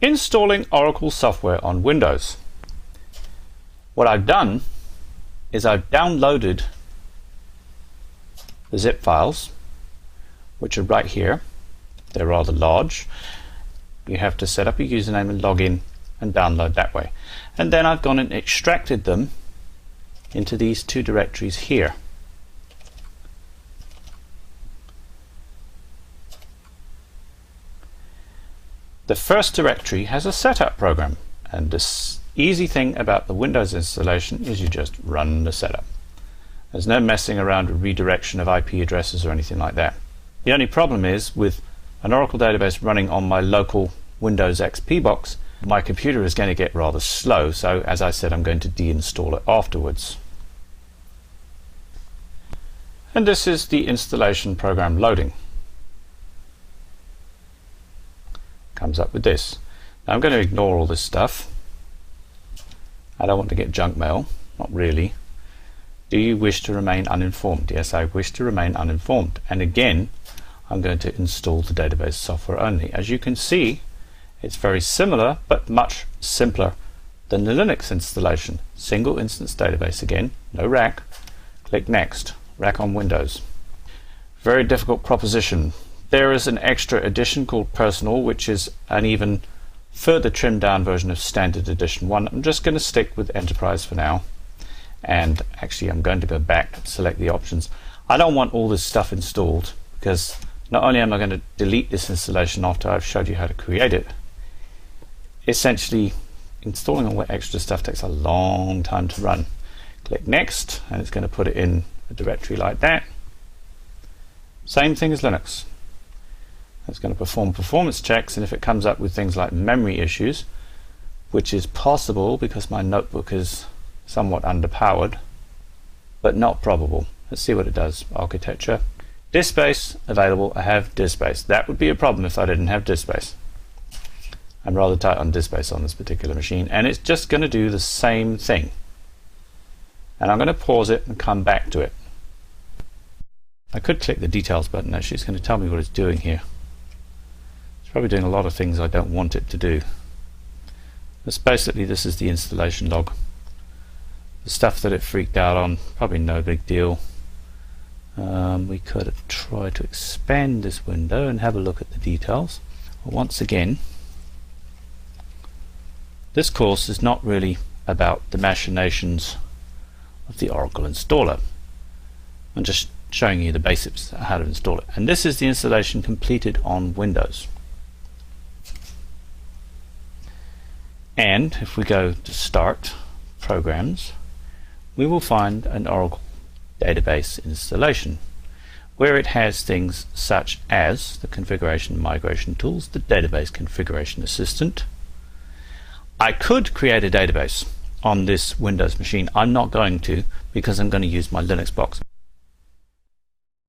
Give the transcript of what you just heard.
Installing Oracle software on Windows. What I've done is I've downloaded the zip files, which are right here. They're rather large. You have to set up a username and log in and download that way. And then I've gone and extracted them into these two directories here. The first directory has a setup program, and this easy thing about the Windows installation is you just run the setup. There's no messing around with redirection of IP addresses or anything like that. The only problem is with an Oracle database running on my local Windows XP box, my computer is going to get rather slow, so as I said, I'm going to deinstall it afterwards. And this is the installation program loading. Comes up with this. Now I'm going to ignore all this stuff. I don't want to get junk mail, not really. Do you wish to remain uninformed? Yes, I wish to remain uninformed. And again, I'm going to install the database software only. As you can see, it's very similar but much simpler than the Linux installation. Single instance database again, no rack. Click next, rack on Windows. Very difficult proposition. There is an extra edition called Personal, which is an even further trimmed down version of Standard Edition 1. I'm just going to stick with Enterprise for now. And actually I'm going to go back and select the options. I don't want all this stuff installed, because not only am I going to delete this installation after I've showed you how to create it, essentially installing all that extra stuff takes a long time to run. Click next and it's going to put it in a directory like that. Same thing as Linux. It's going to perform performance checks, and if it comes up with things like memory issues, which is possible because my notebook is somewhat underpowered, but not probable. Let's see what it does. Architecture. Disk space available. I have disk space. That would be a problem if I didn't have disk space. I'm rather tight on disk space on this particular machine, and it's just going to do the same thing. And I'm going to pause it and come back to it. I could click the details button. Actually, it's going to tell me what it's doing here. It's probably doing a lot of things I don't want it to do. But basically, this is the installation log. The stuff that it freaked out on, probably no big deal. We could have tried to expand this window and have a look at the details. Well, once again, this course is not really about the machinations of the Oracle installer. I'm just showing you the basics of how to install it. And this is the installation completed on Windows. And if we go to Start, Programs, we will find an Oracle database installation where it has things such as the configuration and migration tools, the database configuration assistant. I could create a database on this Windows machine. I'm not going to, because I'm going to use my Linux box.